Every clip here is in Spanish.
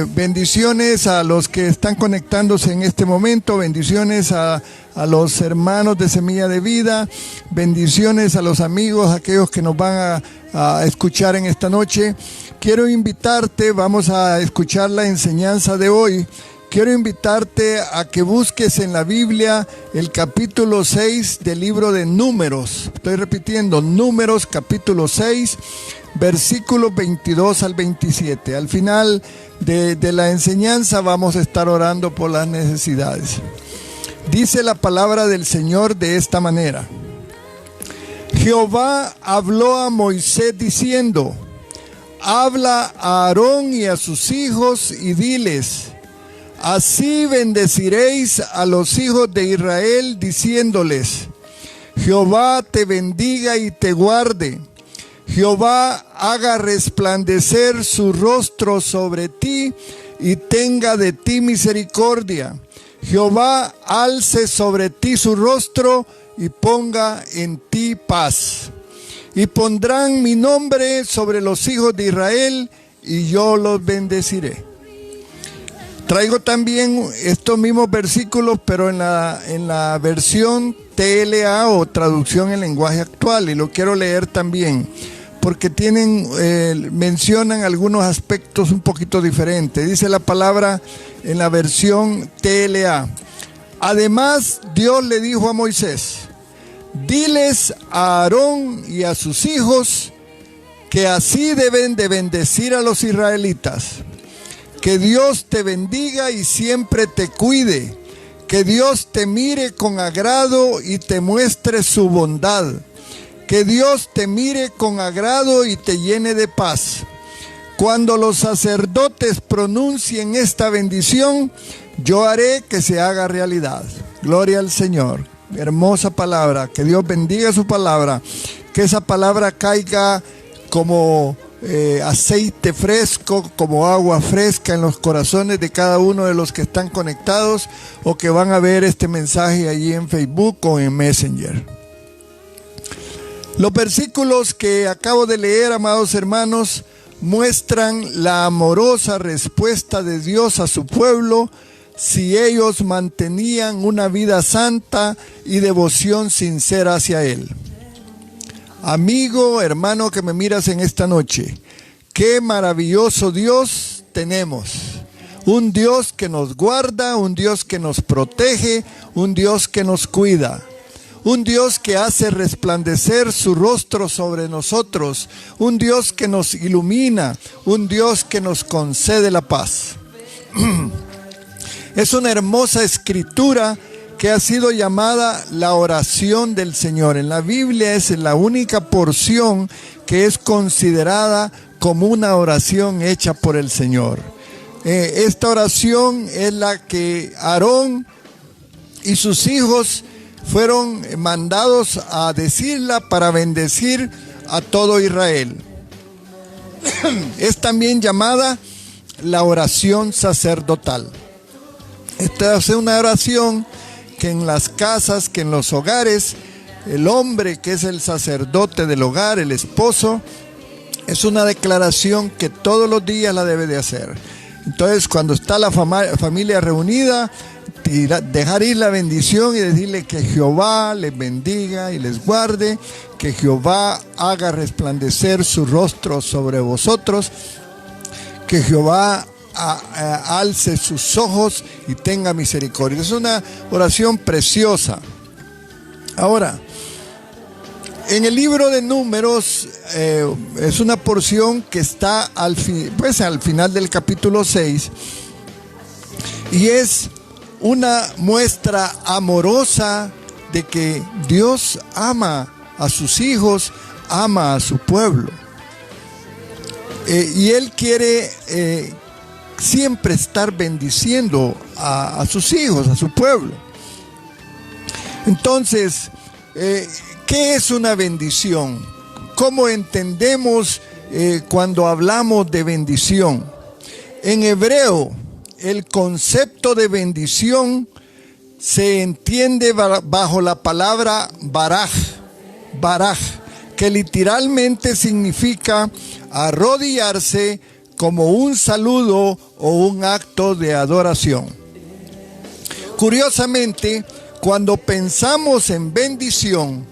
Bendiciones a los que están conectándose en este momento, bendiciones a los hermanos de Semilla de Vida, bendiciones a los amigos, aquellos que nos van a escuchar en esta noche. Quiero invitarte, vamos a escuchar la enseñanza de hoy. Quiero invitarte a que busques en la Biblia el capítulo 6 del libro de Números. Estoy repitiendo, Números capítulo 6, versículos 22 al 27. Al final de la enseñanza vamos a estar orando por las necesidades. Dice la palabra del Señor de esta manera. Jehová habló a Moisés diciendo, habla a Aarón y a sus hijos y diles, así bendeciréis a los hijos de Israel diciéndoles, Jehová te bendiga y te guarde. Jehová haga resplandecer su rostro sobre ti y tenga de ti misericordia. Jehová alce sobre ti su rostro y ponga en ti paz. Y pondrán mi nombre sobre los hijos de Israel y yo los bendeciré. Traigo también estos mismos versículos, pero en la versión TLA o traducción en lenguaje actual, y lo quiero leer también, porque mencionan algunos aspectos un poquito diferentes. Dice la palabra en la versión TLA. Además, Dios le dijo a Moisés, diles a Aarón y a sus hijos que así deben de bendecir a los israelitas. Que Dios te bendiga y siempre te cuide. Que Dios te mire con agrado y te muestre su bondad. Que Dios te mire con agrado y te llene de paz. Cuando los sacerdotes pronuncien esta bendición, yo haré que se haga realidad. Gloria al Señor. Hermosa palabra. Que Dios bendiga su palabra. Que esa palabra caiga como aceite fresco, como agua fresca en los corazones de cada uno de los que están conectados o que van a ver este mensaje allí en Facebook o en Messenger. Los versículos que acabo de leer, amados hermanos, muestran la amorosa respuesta de Dios a su pueblo si ellos mantenían una vida santa y devoción sincera hacia Él. Amigo, hermano que me miras en esta noche, qué maravilloso Dios tenemos. Un Dios que nos guarda, un Dios que nos protege, un Dios que nos cuida. Un Dios que hace resplandecer su rostro sobre nosotros, un Dios que nos ilumina, un Dios que nos concede la paz. Es una hermosa escritura que ha sido llamada la oración del Señor. En la Biblia es la única porción que es considerada como una oración hecha por el Señor. Esta oración es la que Aarón y sus hijos fueron mandados a decirla para bendecir a todo Israel. Es también llamada la oración sacerdotal. Esta es una oración que en las casas, que en los hogares, el hombre que es el sacerdote del hogar, el esposo, es una declaración que todos los días la debe de hacer. Entonces, cuando está la familia reunida, dejar ir la bendición y decirle que Jehová les bendiga y les guarde, que Jehová haga resplandecer su rostro sobre vosotros, que Jehová alce sus ojos y tenga misericordia. Es una oración preciosa. Ahora, en el libro de Números es una porción que está al final del capítulo 6 y es una muestra amorosa de que Dios ama a sus hijos, ama a su pueblo. Y Él quiere siempre estar bendiciendo a sus hijos, a su pueblo. Entonces, ¿qué es una bendición? ¿Cómo entendemos cuando hablamos de bendición? En hebreo, el concepto de bendición se entiende bajo la palabra baraj, que literalmente significa arrodillarse como un saludo o un acto de adoración. Curiosamente, cuando pensamos en bendición,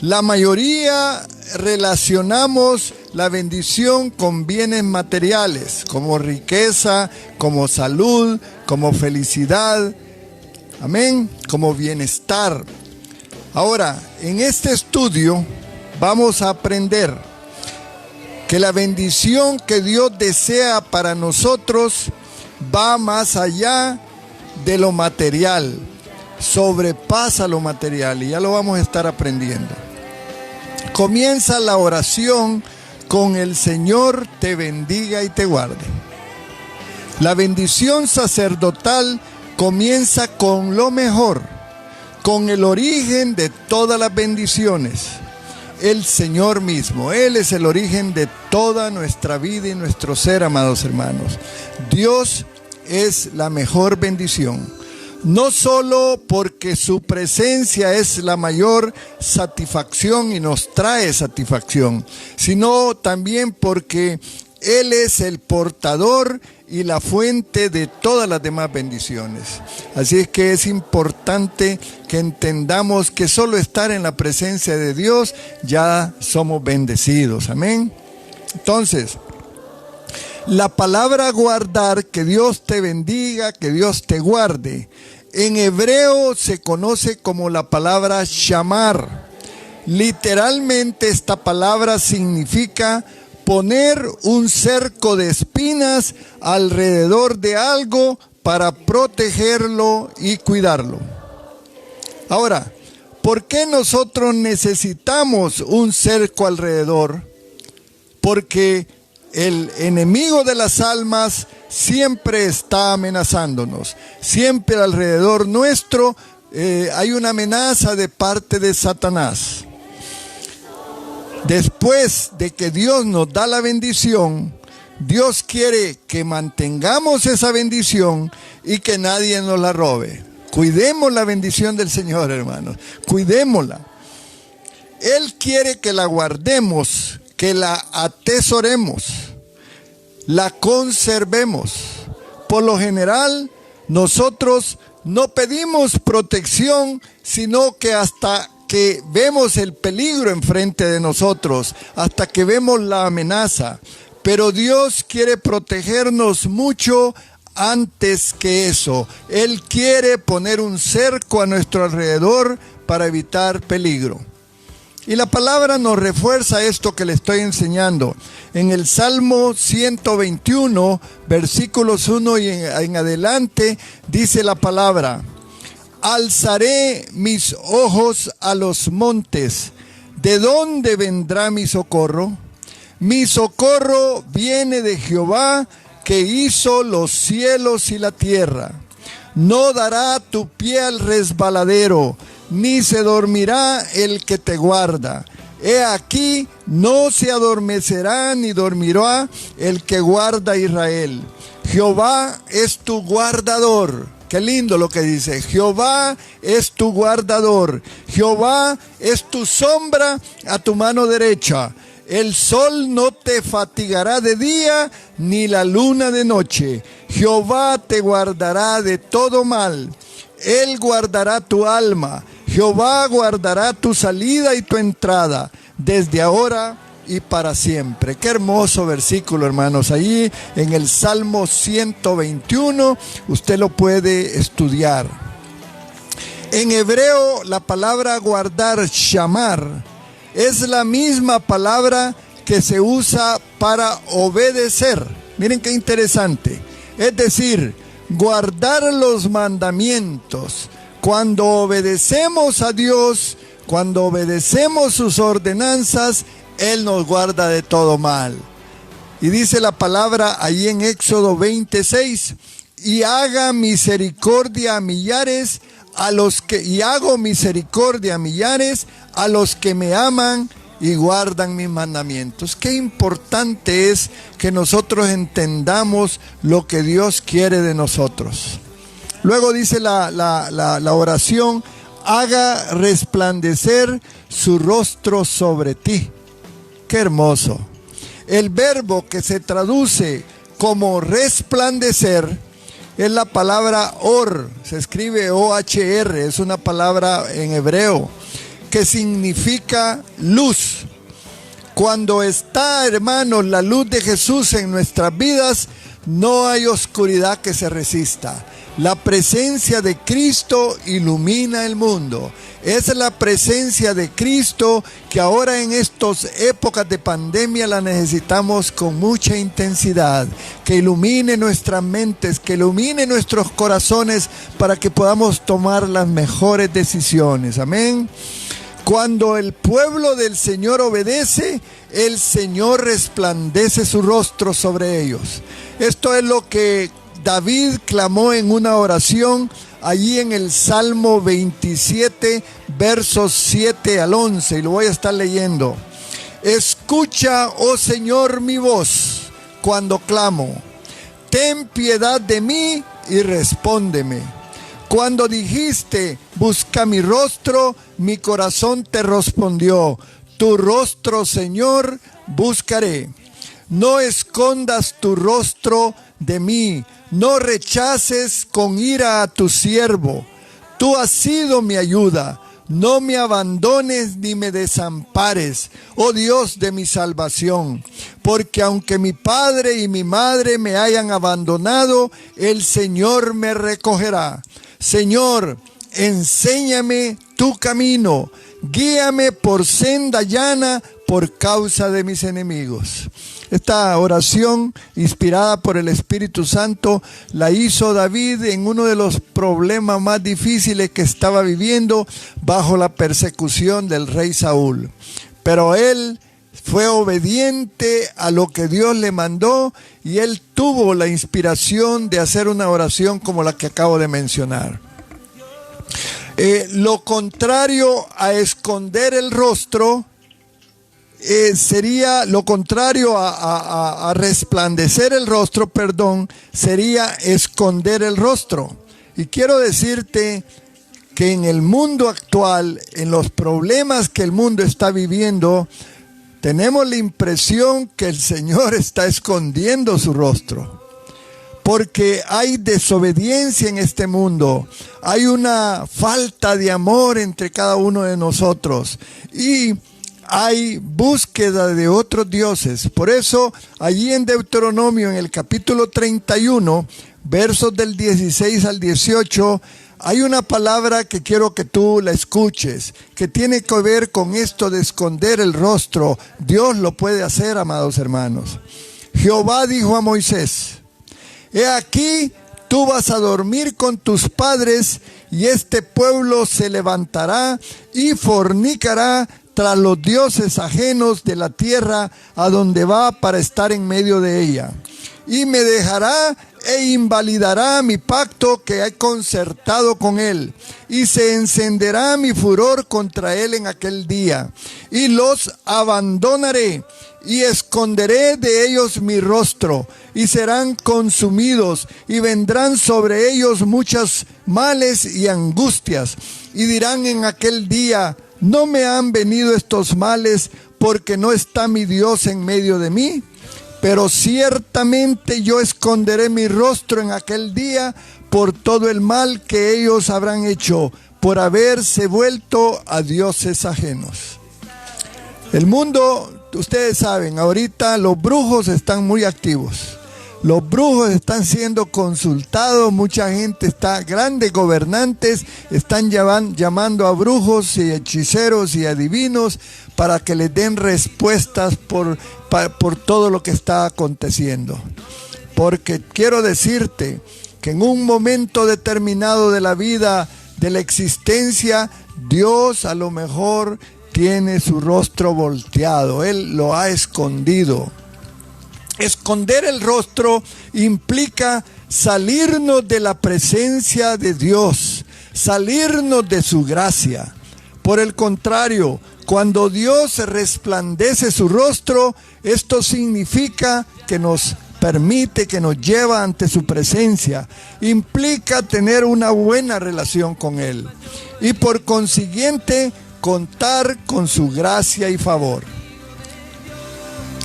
la mayoría relacionamos la bendición con bienes materiales, como riqueza, como salud, como felicidad, amén, como bienestar. Ahora, en este estudio vamos a aprender que la bendición que Dios desea para nosotros va más allá de lo material, sobrepasa lo material, y ya lo vamos a estar aprendiendo. Comienza la oración con el Señor te bendiga y te guarde. La bendición sacerdotal comienza con lo mejor, con el origen de todas las bendiciones, el Señor mismo. Él es el origen de toda nuestra vida y nuestro ser, amados hermanos. Dios es la mejor bendición. No solo porque su presencia es la mayor satisfacción y nos trae satisfacción, sino también porque Él es el portador y la fuente de todas las demás bendiciones. Así es que es importante que entendamos que solo estar en la presencia de Dios ya somos bendecidos. Amén. Entonces, la palabra guardar, que Dios te bendiga, que Dios te guarde, en hebreo se conoce como la palabra shamar. Literalmente esta palabra significa poner un cerco de espinas alrededor de algo para protegerlo y cuidarlo. Ahora, ¿por qué nosotros necesitamos un cerco alrededor? Porque el enemigo de las almas siempre está amenazándonos. Siempre alrededor nuestro hay una amenaza de parte de Satanás. Después de que Dios nos da la bendición, Dios quiere que mantengamos esa bendición y que nadie nos la robe. Cuidemos la bendición del Señor, hermanos. Cuidémosla. Él quiere que la guardemos, que la atesoremos, la conservemos. Por lo general, nosotros no pedimos protección, sino que hasta que vemos el peligro enfrente de nosotros, hasta que vemos la amenaza. Pero Dios quiere protegernos mucho antes que eso. Él quiere poner un cerco a nuestro alrededor para evitar peligro. Y la palabra nos refuerza esto que le estoy enseñando. En el Salmo 121, versículos 1 y en adelante, dice la palabra: alzaré mis ojos a los montes. ¿De dónde vendrá mi socorro? Mi socorro viene de Jehová, que hizo los cielos y la tierra. No dará tu pie al resbaladero, ni se dormirá el que te guarda. He aquí, no se adormecerá ni dormirá el que guarda a Israel. Jehová es tu guardador. Qué lindo lo que dice. Jehová es tu guardador. Jehová es tu sombra a tu mano derecha. El sol no te fatigará de día, ni la luna de noche. Jehová te guardará de todo mal. Él guardará tu alma. Jehová guardará tu salida y tu entrada, desde ahora y para siempre. Qué hermoso versículo, hermanos. Allí en el Salmo 121, usted lo puede estudiar. En hebreo, la palabra guardar, shamar, es la misma palabra que se usa para obedecer. Miren qué interesante. Es decir, guardar los mandamientos. Cuando obedecemos a Dios, cuando obedecemos sus ordenanzas, Él nos guarda de todo mal. Y dice la palabra ahí en Éxodo 26, y haga misericordia a millares y hago misericordia a millares a los que me aman y guardan mis mandamientos. Qué importante es que nosotros entendamos lo que Dios quiere de nosotros. Luego dice la oración: haga resplandecer su rostro sobre ti. Qué hermoso. El verbo que se traduce como resplandecer, es la palabra or, se escribe O-H-R, es una palabra en hebreo, que significa luz. Cuando está, hermanos, la luz de Jesús en nuestras vidas, no hay oscuridad que se resista. La presencia de Cristo ilumina el mundo. Es la presencia de Cristo que ahora en estas épocas de pandemia la necesitamos con mucha intensidad. Que ilumine nuestras mentes, que ilumine nuestros corazones para que podamos tomar las mejores decisiones. Amén. Cuando el pueblo del Señor obedece, el Señor resplandece su rostro sobre ellos. Esto es lo que David clamó en una oración allí en el Salmo 27, versos 7 al 11, y lo voy a estar leyendo. Escucha, oh Señor, mi voz cuando clamo. Ten piedad de mí y respóndeme. Cuando dijiste, busca mi rostro, mi corazón te respondió. Tu rostro, Señor, buscaré. No escondas tu rostro de mí. No rechaces con ira a tu siervo. Tú has sido mi ayuda. No me abandones ni me desampares, oh Dios de mi salvación. Porque aunque mi padre y mi madre me hayan abandonado, el Señor me recogerá. Señor, enséñame tu camino. Guíame por senda llana por causa de mis enemigos. Esta oración, inspirada por el Espíritu Santo, la hizo David en uno de los problemas más difíciles que estaba viviendo bajo la persecución del rey Saúl. Pero él fue obediente a lo que Dios le mandó y él tuvo la inspiración de hacer una oración como la que acabo de mencionar. Lo contrario a esconder el rostro sería lo contrario a resplandecer el rostro, sería esconder el rostro. Y quiero decirte que en el mundo actual, en los problemas que el mundo está viviendo, tenemos la impresión que el Señor está escondiendo su rostro. Porque hay desobediencia en este mundo, hay una falta de amor entre cada uno de nosotros y hay búsqueda de otros dioses. Por eso, allí en Deuteronomio, en el capítulo 31, versos del 16 al 18, hay una palabra que quiero que tú la escuches, que tiene que ver con esto de esconder el rostro. Dios lo puede hacer, amados hermanos. Jehová dijo a Moisés: He aquí, tú vas a dormir con tus padres, y este pueblo se levantará y fornicará tras los dioses ajenos de la tierra a donde va para estar en medio de ella. Y me dejará e invalidará mi pacto que he concertado con él, y se encenderá mi furor contra él en aquel día, y los abandonaré, y esconderé de ellos mi rostro, y serán consumidos, y vendrán sobre ellos muchos males y angustias, y dirán en aquel día: ¿no me han venido estos males porque no está mi Dios en medio de mí? Pero ciertamente yo esconderé mi rostro en aquel día por todo el mal que ellos habrán hecho, por haberse vuelto a dioses ajenos. El mundo, ustedes saben, ahorita los brujos están muy activos. Los brujos están siendo consultados, mucha gente grandes gobernantes están llamando a brujos y hechiceros y adivinos para que les den respuestas por todo lo que está aconteciendo. Porque quiero decirte que en un momento determinado de la vida, de la existencia, Dios a lo mejor tiene su rostro volteado, Él lo ha escondido. Esconder el rostro implica salirnos de la presencia de Dios, salirnos de su gracia. Por el contrario, cuando Dios resplandece su rostro, esto significa que nos permite, que nos lleva ante su presencia. Implica tener una buena relación con Él y por consiguiente contar con su gracia y favor.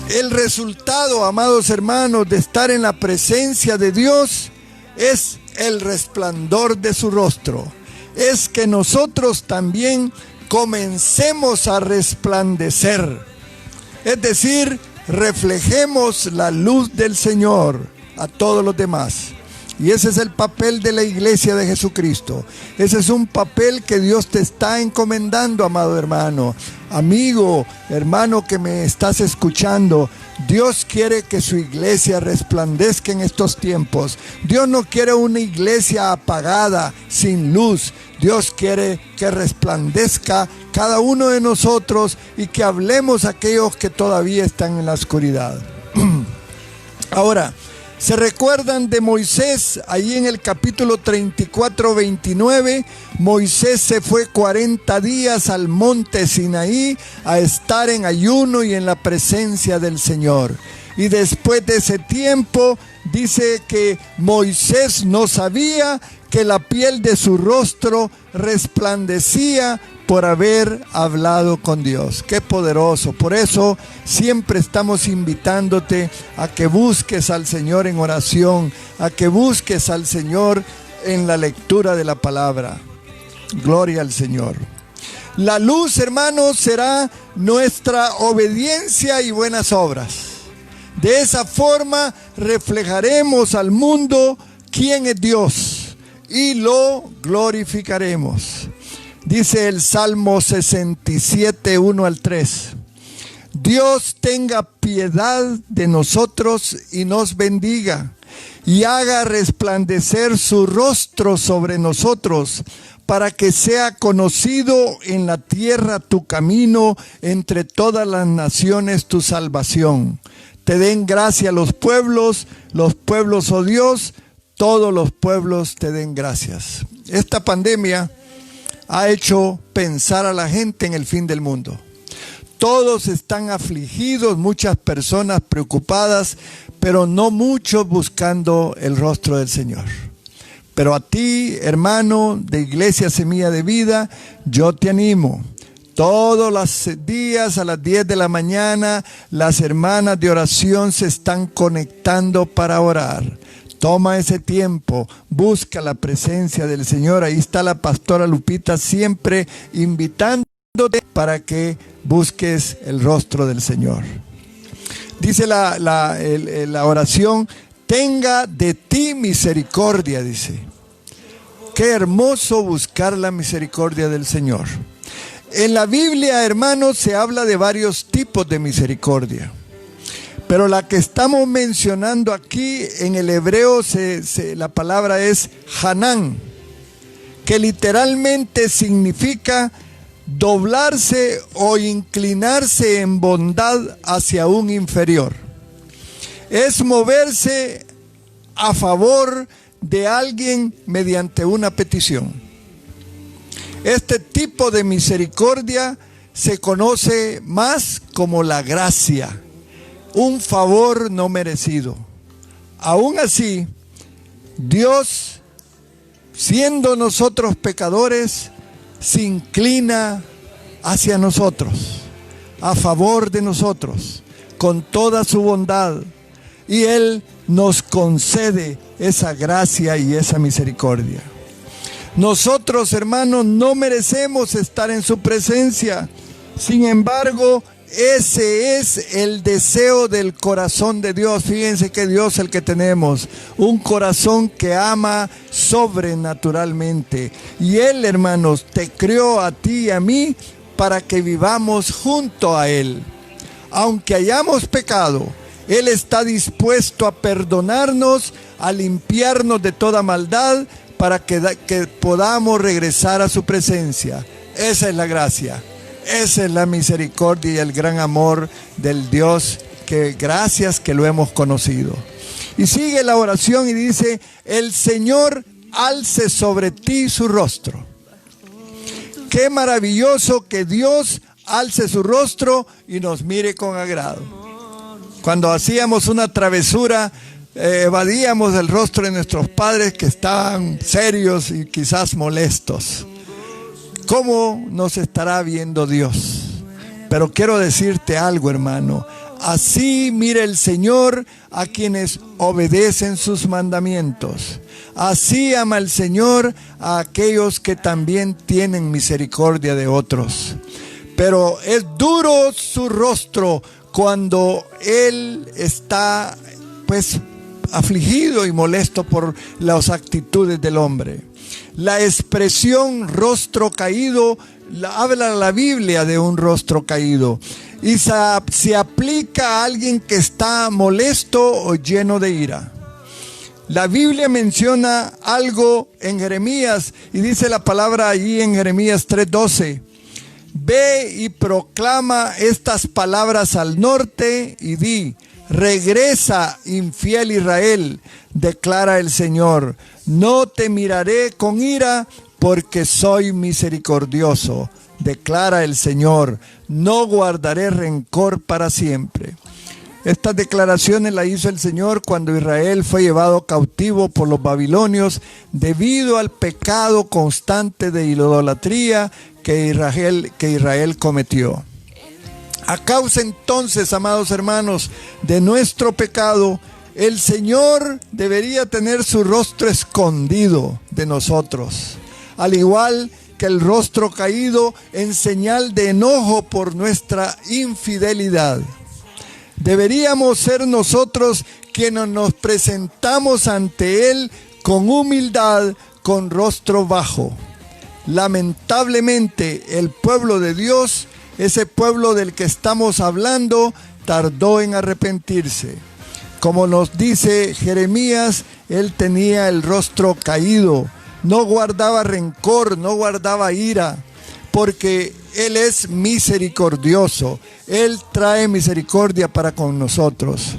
El resultado, amados hermanos, de estar en la presencia de Dios es el resplandor de su rostro. Es que nosotros también comencemos a resplandecer. Es decir, reflejemos la luz del Señor a todos los demás. Y ese es el papel de la iglesia de Jesucristo. Ese es un papel que Dios te está encomendando, amado hermano, amigo, hermano que me estás escuchando. Dios quiere que su iglesia resplandezca en estos tiempos. Dios no quiere una iglesia apagada, sin luz. Dios quiere que resplandezca cada uno de nosotros y que hablemos a aquellos que todavía están en la oscuridad. Ahora, ¿se recuerdan de Moisés? Ahí en el capítulo 34, 29, Moisés se fue 40 días al monte Sinaí a estar en ayuno y en la presencia del Señor. Y después de ese tiempo, dice que Moisés no sabía que la piel de su rostro resplandecía por haber hablado con Dios. ¡Qué poderoso! Por eso siempre estamos invitándote a que busques al Señor en oración, a que busques al Señor en la lectura de la palabra. Gloria al Señor. La luz, hermanos, será nuestra obediencia y buenas obras. De esa forma reflejaremos al mundo quién es Dios y lo glorificaremos. Dice el Salmo 67, 1 al 3. Dios tenga piedad de nosotros y nos bendiga, y haga resplandecer su rostro sobre nosotros, para que sea conocido en la tierra tu camino, entre todas las naciones tu salvación. Te den gracia los pueblos, oh Dios, todos los pueblos te den gracias. Esta pandemia ha hecho pensar a la gente en el fin del mundo. Todos están afligidos, muchas personas preocupadas, pero no muchos buscando el rostro del Señor. Pero a ti, hermano de Iglesia Semilla de Vida, yo te animo. Todos los días a las 10 de la mañana, las hermanas de oración se están conectando para orar. Toma ese tiempo, busca la presencia del Señor. Ahí está la pastora Lupita siempre invitándote para que busques el rostro del Señor. Dice la oración, tenga de ti misericordia, dice. Qué hermoso buscar la misericordia del Señor. En la Biblia, hermanos, se habla de varios tipos de misericordia. Pero la que estamos mencionando aquí en el hebreo, la palabra es Hanán, que literalmente significa doblarse o inclinarse en bondad hacia un inferior. Es moverse a favor de alguien mediante una petición. Este tipo de misericordia se conoce más como la gracia, un favor no merecido. Aún así, Dios, siendo nosotros pecadores, se inclina hacia nosotros, a favor de nosotros, con toda su bondad, y Él nos concede esa gracia y esa misericordia. Nosotros, hermanos, no merecemos estar en su presencia. Sin embargo, ese es el deseo del corazón de Dios. Fíjense que Dios es el que tenemos, un corazón que ama sobrenaturalmente. Y Él, hermanos, te creó a ti y a mí para que vivamos junto a Él. Aunque hayamos pecado, Él está dispuesto a perdonarnos, a limpiarnos de toda maldad, para que podamos regresar a su presencia. Esa es la gracia. Esa es la misericordia y el gran amor del Dios, que gracias que lo hemos conocido. Y sigue la oración y dice, el Señor alce sobre ti su rostro. Qué maravilloso que Dios alce su rostro y nos mire con agrado. Cuando hacíamos una travesura, evadíamos el rostro de nuestros padres que estaban serios y quizás molestos. ¿Cómo nos estará viendo Dios? Pero quiero decirte algo, hermano. Así mira el Señor a quienes obedecen sus mandamientos. Así ama el Señor a aquellos que también tienen misericordia de otros. Pero es duro su rostro cuando Él está, afligido y molesto por las actitudes del hombre. La expresión rostro caído habla la Biblia de un rostro caído y se aplica a alguien que está molesto o lleno de ira. La Biblia menciona algo en Jeremías y dice la palabra allí en Jeremías 3:12. Ve y proclama estas palabras al norte y di: regresa, infiel Israel, declara el Señor. No te miraré con ira, porque soy misericordioso, declara el Señor. No guardaré rencor para siempre. Estas declaraciones las hizo el Señor cuando Israel fue llevado cautivo por los babilonios debido al pecado constante de idolatría que Israel cometió. A causa entonces, amados hermanos, de nuestro pecado, el Señor debería tener su rostro escondido de nosotros, al igual que el rostro caído en señal de enojo por nuestra infidelidad. Deberíamos ser nosotros quienes nos presentamos ante Él con humildad, con rostro bajo. Lamentablemente, el pueblo de Dios, ese pueblo del que estamos hablando, tardó en arrepentirse. Como nos dice Jeremías, él tenía el rostro caído, no guardaba rencor, no guardaba ira, porque Él es misericordioso. Él trae misericordia para con nosotros.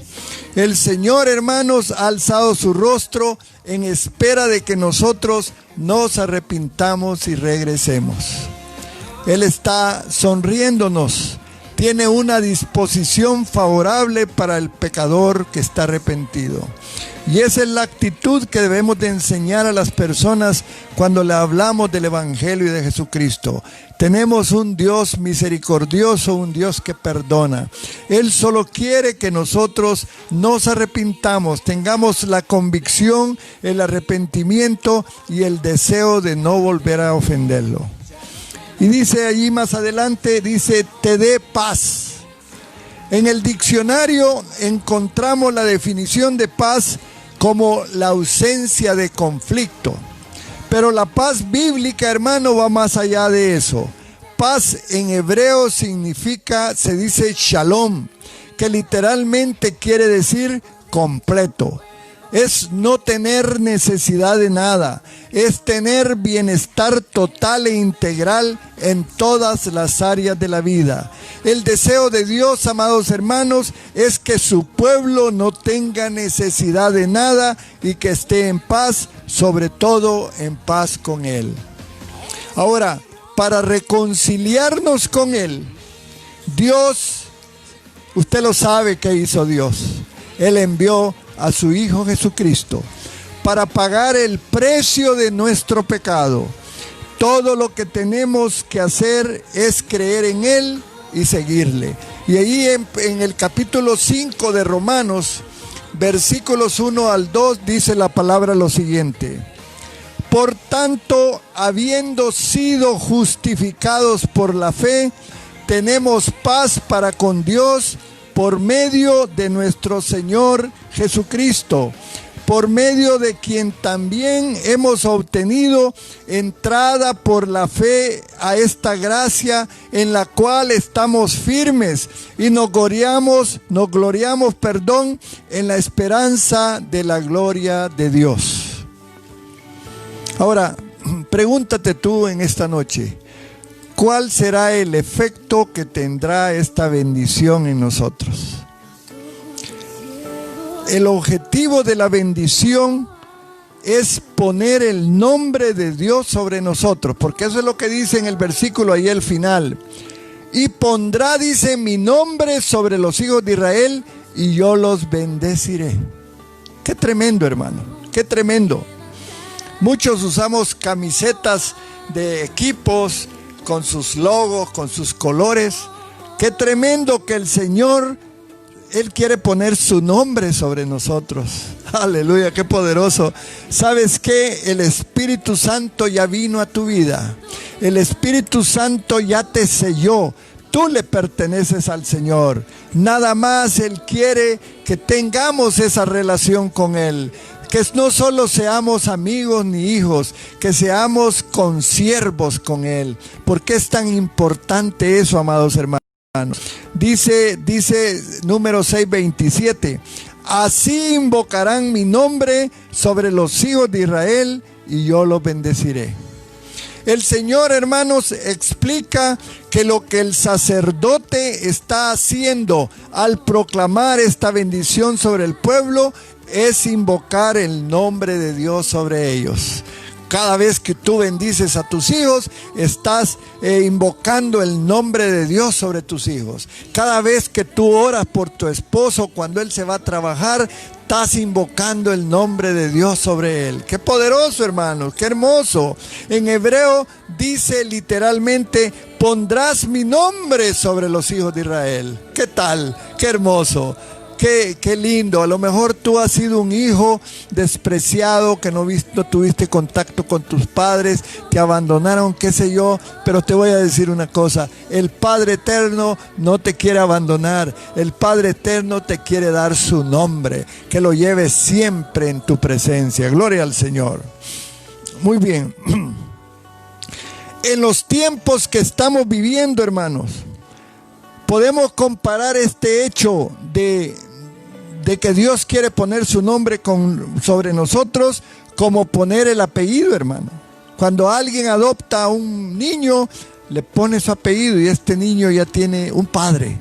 El Señor, hermanos, ha alzado su rostro en espera de que nosotros nos arrepintamos y regresemos. Él está sonriéndonos. Tiene una disposición favorable para el pecador que está arrepentido. Y esa es la actitud que debemos de enseñar a las personas cuando le hablamos del Evangelio y de Jesucristo. Tenemos un Dios misericordioso, un Dios que perdona. Él solo quiere que nosotros nos arrepintamos, tengamos la convicción, el arrepentimiento y el deseo de no volver a ofenderlo. Y dice allí más adelante, dice, te dé paz. En el diccionario encontramos la definición de paz como la ausencia de conflicto. Pero la paz bíblica, hermano, va más allá de eso. Paz en hebreo se dice shalom, que literalmente quiere decir completo. Es no tener necesidad de nada, es tener bienestar total e integral en todas las áreas de la vida. El deseo de Dios, amados hermanos, es que su pueblo no tenga necesidad de nada y que esté en paz, sobre todo en paz con Él. Ahora, para reconciliarnos con Él, Dios, usted lo sabe que hizo Dios. Él envió a su Hijo Jesucristo para pagar el precio de nuestro pecado. Todo lo que tenemos que hacer es creer en Él y seguirle. Y ahí en el capítulo 5 de Romanos, versículos 1 al 2, dice la palabra lo siguiente: por tanto, habiendo sido justificados por la fe, tenemos paz para con Dios por medio de nuestro Señor Jesucristo, por medio de quien también hemos obtenido entrada por la fe a esta gracia en la cual estamos firmes y nos gloriamos, en la esperanza de la gloria de Dios. Ahora, pregúntate tú en esta noche, ¿cuál será el efecto que tendrá esta bendición en nosotros? El objetivo de la bendición es poner el nombre de Dios sobre nosotros, porque eso es lo que dice en el versículo ahí al final. Y pondrá, dice, mi nombre sobre los hijos de Israel y yo los bendeciré. Qué tremendo, hermano, qué tremendo. Muchos usamos camisetas de equipos con sus logos, con sus colores. Qué tremendo que el Señor Él quiere poner su nombre sobre nosotros. Aleluya, qué poderoso. ¿Sabes qué? El Espíritu Santo ya vino a tu vida. El Espíritu Santo ya te selló. Tú le perteneces al Señor. Nada más Él quiere que tengamos esa relación con Él. Que no solo seamos amigos ni hijos, que seamos consiervos con Él. ¿Por qué es tan importante eso, amados hermanos? Dice Números 6:27, así invocarán mi nombre sobre los hijos de Israel y yo los bendeciré. El Señor, hermanos, explica que lo que el sacerdote está haciendo al proclamar esta bendición sobre el pueblo es invocar el nombre de Dios sobre ellos. Cada vez que tú bendices a tus hijos, estás invocando el nombre de Dios sobre tus hijos. Cada vez que tú oras por tu esposo cuando él se va a trabajar, estás invocando el nombre de Dios sobre él. ¡Qué poderoso, hermanos! ¡Qué hermoso! En hebreo dice literalmente, pondrás mi nombre sobre los hijos de Israel. ¿Qué tal? ¡Qué hermoso! Qué lindo. A lo mejor tú has sido un hijo despreciado, que no tuviste contacto con tus padres, te abandonaron, qué sé yo, pero te voy a decir una cosa, el Padre Eterno no te quiere abandonar, el Padre Eterno te quiere dar su nombre, que lo lleves siempre en tu presencia. Gloria al Señor. Muy bien. En los tiempos que estamos viviendo, hermanos, podemos comparar este hecho de que Dios quiere poner su nombre sobre nosotros como poner el apellido, hermano. Cuando alguien adopta a un niño, le pone su apellido y este niño ya tiene un padre.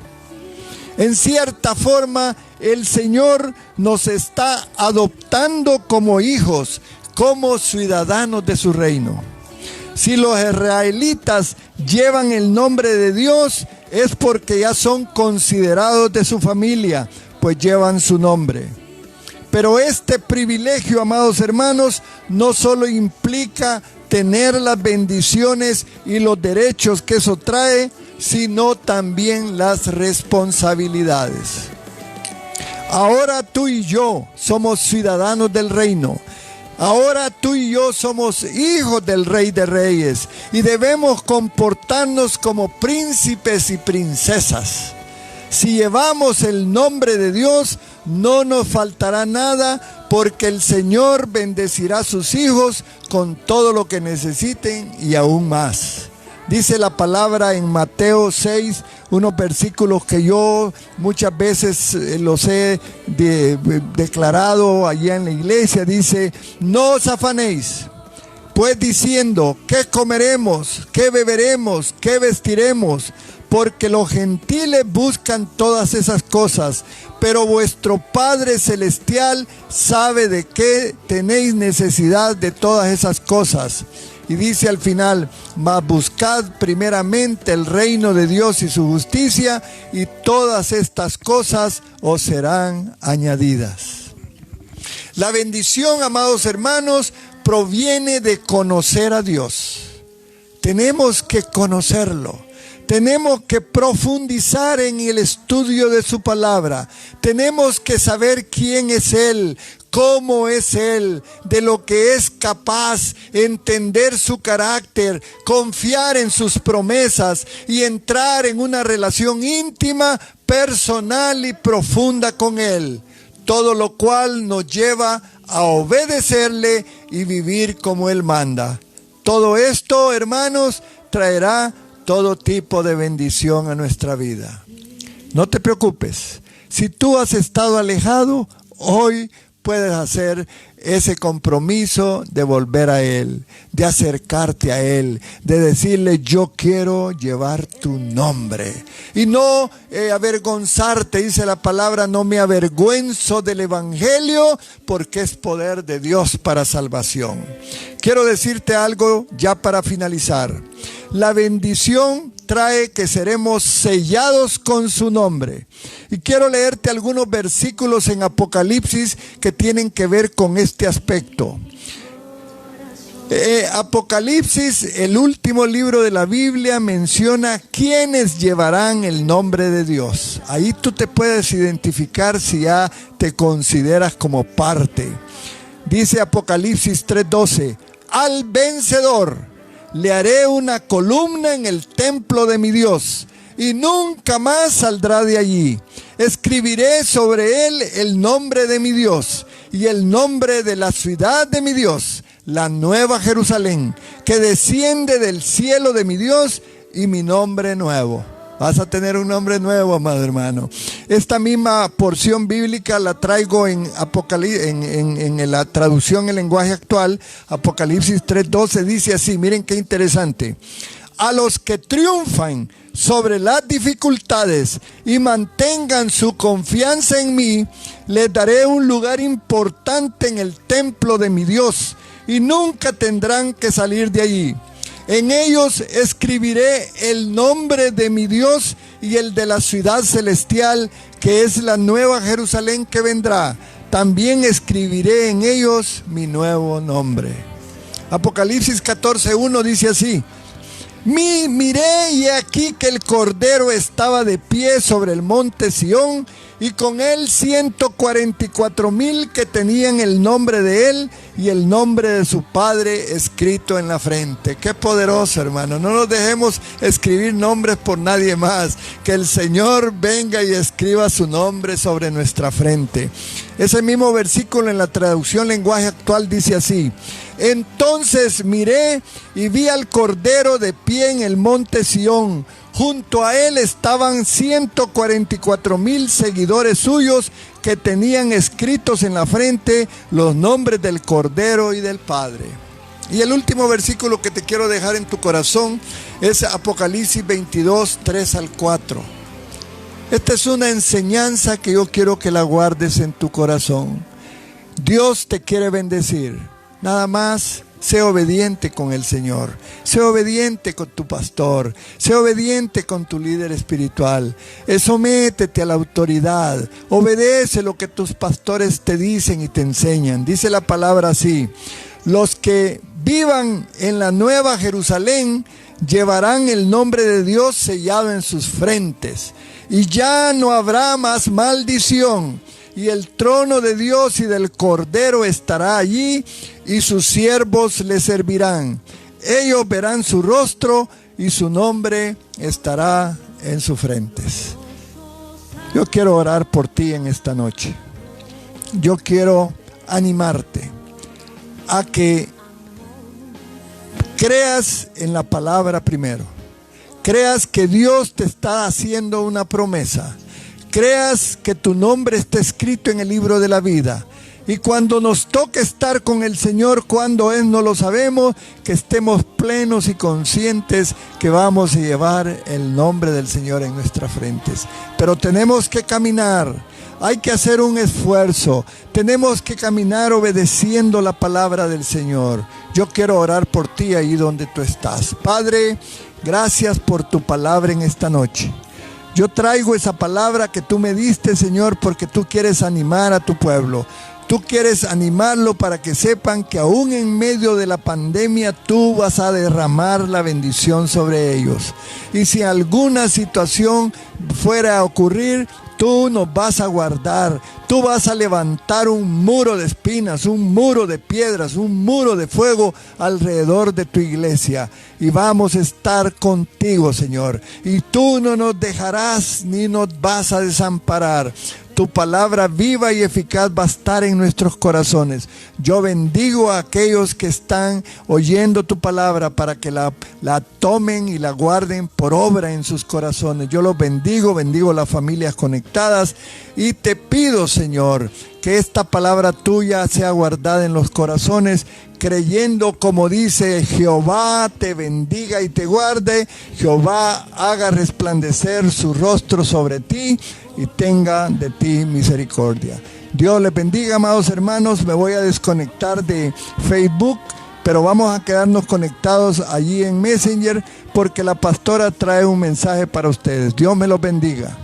En cierta forma, el Señor nos está adoptando como hijos, como ciudadanos de su reino. Si los israelitas llevan el nombre de Dios, es porque ya son considerados de su familia, pues llevan su nombre. Pero este privilegio, amados hermanos, no solo implica tener las bendiciones y los derechos que eso trae, sino también las responsabilidades. Ahora tú y yo somos ciudadanos del reino. Ahora tú y yo somos hijos del Rey de Reyes y debemos comportarnos como príncipes y princesas. Si llevamos el nombre de Dios, no nos faltará nada, porque el Señor bendecirá a sus hijos con todo lo que necesiten y aún más. Dice la palabra en Mateo 6, unos versículos que yo muchas veces los he declarado allá en la iglesia. Dice, no os afanéis, pues diciendo, ¿qué comeremos? ¿Qué beberemos? ¿Qué vestiremos? Porque los gentiles buscan todas esas cosas, pero vuestro Padre Celestial sabe de qué tenéis necesidad de todas esas cosas. Y dice al final, mas buscad primeramente el reino de Dios y su justicia, y todas estas cosas os serán añadidas. La bendición, amados hermanos, proviene de conocer a Dios. Tenemos que conocerlo. Tenemos que profundizar en el estudio de su palabra. Tenemos que saber quién es Él, cómo es Él, de lo que es capaz, entender su carácter, confiar en sus promesas y entrar en una relación íntima, personal y profunda con Él. Todo lo cual nos lleva a obedecerle y vivir como Él manda. Todo esto, hermanos, traerá todo tipo de bendición a nuestra vida. No te preocupes. Si tú has estado alejado, hoy puedes hacer ese compromiso de volver a Él, de acercarte a Él, de decirle, yo quiero llevar tu nombre. Y no avergonzarte, dice la palabra, no me avergüenzo del Evangelio, porque es poder de Dios para salvación. Quiero decirte algo ya para finalizar. La bendición trae que seremos sellados con su nombre. Y quiero leerte algunos versículos en Apocalipsis que tienen que ver con este aspecto. Apocalipsis, el último libro de la Biblia, menciona quiénes llevarán el nombre de Dios. Ahí tú te puedes identificar si ya te consideras como parte. Dice Apocalipsis 3:12, al vencedor le haré una columna en el templo de mi Dios, y nunca más saldrá de allí. Escribiré sobre él el nombre de mi Dios y el nombre de la ciudad de mi Dios, la nueva Jerusalén, que desciende del cielo de mi Dios, y mi nombre nuevo. Vas a tener un nombre nuevo, amado hermano. Esta misma porción bíblica la traigo en la traducción en lenguaje actual. Apocalipsis 3:12 dice así, miren qué interesante. A los que triunfan sobre las dificultades y mantengan su confianza en mí, les daré un lugar importante en el templo de mi Dios, y nunca tendrán que salir de allí. En ellos escribiré el nombre de mi Dios y el de la ciudad celestial, que es la nueva Jerusalén que vendrá. También escribiré en ellos mi nuevo nombre. Apocalipsis 14:1 dice así. Miré y aquí que el Cordero estaba de pie sobre el monte Sión, y con él 144,000 que tenían el nombre de él y el nombre de su Padre escrito en la frente. Qué poderoso, hermano. No nos dejemos escribir nombres por nadie más. Que el Señor venga y escriba su nombre sobre nuestra frente. Ese mismo versículo en la traducción lenguaje actual dice así. Entonces miré y vi al Cordero de pie en el monte Sión. Junto a él estaban 144,000 seguidores suyos que tenían escritos en la frente los nombres del Cordero y del Padre. Y el último versículo que te quiero dejar en tu corazón es Apocalipsis 22:3-4. Esta es una enseñanza que yo quiero que la guardes en tu corazón. Dios te quiere bendecir. Nada más, sé obediente con el Señor. Sé obediente con tu pastor. Sé obediente con tu líder espiritual. Sométete a la autoridad. Obedece lo que tus pastores te dicen y te enseñan. Dice la palabra así. Los que vivan en la nueva Jerusalén llevarán el nombre de Dios sellado en sus frentes. Y ya no habrá más maldición. Y el trono de Dios y del Cordero estará allí, y sus siervos le servirán. Ellos verán su rostro, y su nombre estará en sus frentes. Yo quiero orar por ti en esta noche. Yo quiero animarte a que creas en la palabra primero. Creas que Dios te está haciendo una promesa. Creas que tu nombre está escrito en el libro de la vida. Y cuando nos toque estar con el Señor, cuando es no lo sabemos, que estemos plenos y conscientes que vamos a llevar el nombre del Señor en nuestras frentes. Pero tenemos que caminar. Hay que hacer un esfuerzo. Tenemos que caminar obedeciendo la palabra del Señor. Yo quiero orar por ti ahí donde tú estás. Padre, gracias por tu palabra en esta noche. Yo traigo esa palabra que tú me diste, Señor, porque tú quieres animar a tu pueblo. Tú quieres animarlo para que sepan que aún en medio de la pandemia tú vas a derramar la bendición sobre ellos. Y si alguna situación fuera a ocurrir, tú nos vas a guardar. Tú vas a levantar un muro de espinas, un muro de piedras, un muro de fuego alrededor de tu iglesia. Y vamos a estar contigo, Señor. Y tú no nos dejarás ni nos vas a desamparar. Tu palabra viva y eficaz va a estar en nuestros corazones. Yo bendigo a aquellos que están oyendo tu palabra para que la tomen y la guarden por obra en sus corazones. Yo los bendigo las familias conectadas y te pido, Señor, que esta palabra tuya sea guardada en los corazones, creyendo como dice: Jehová te bendiga y te guarde, Jehová haga resplandecer su rostro sobre ti y tenga de ti misericordia. Dios les bendiga, amados hermanos. Me voy a desconectar de Facebook, pero vamos a quedarnos conectados allí en Messenger, porque la pastora trae un mensaje para ustedes. Dios me los bendiga.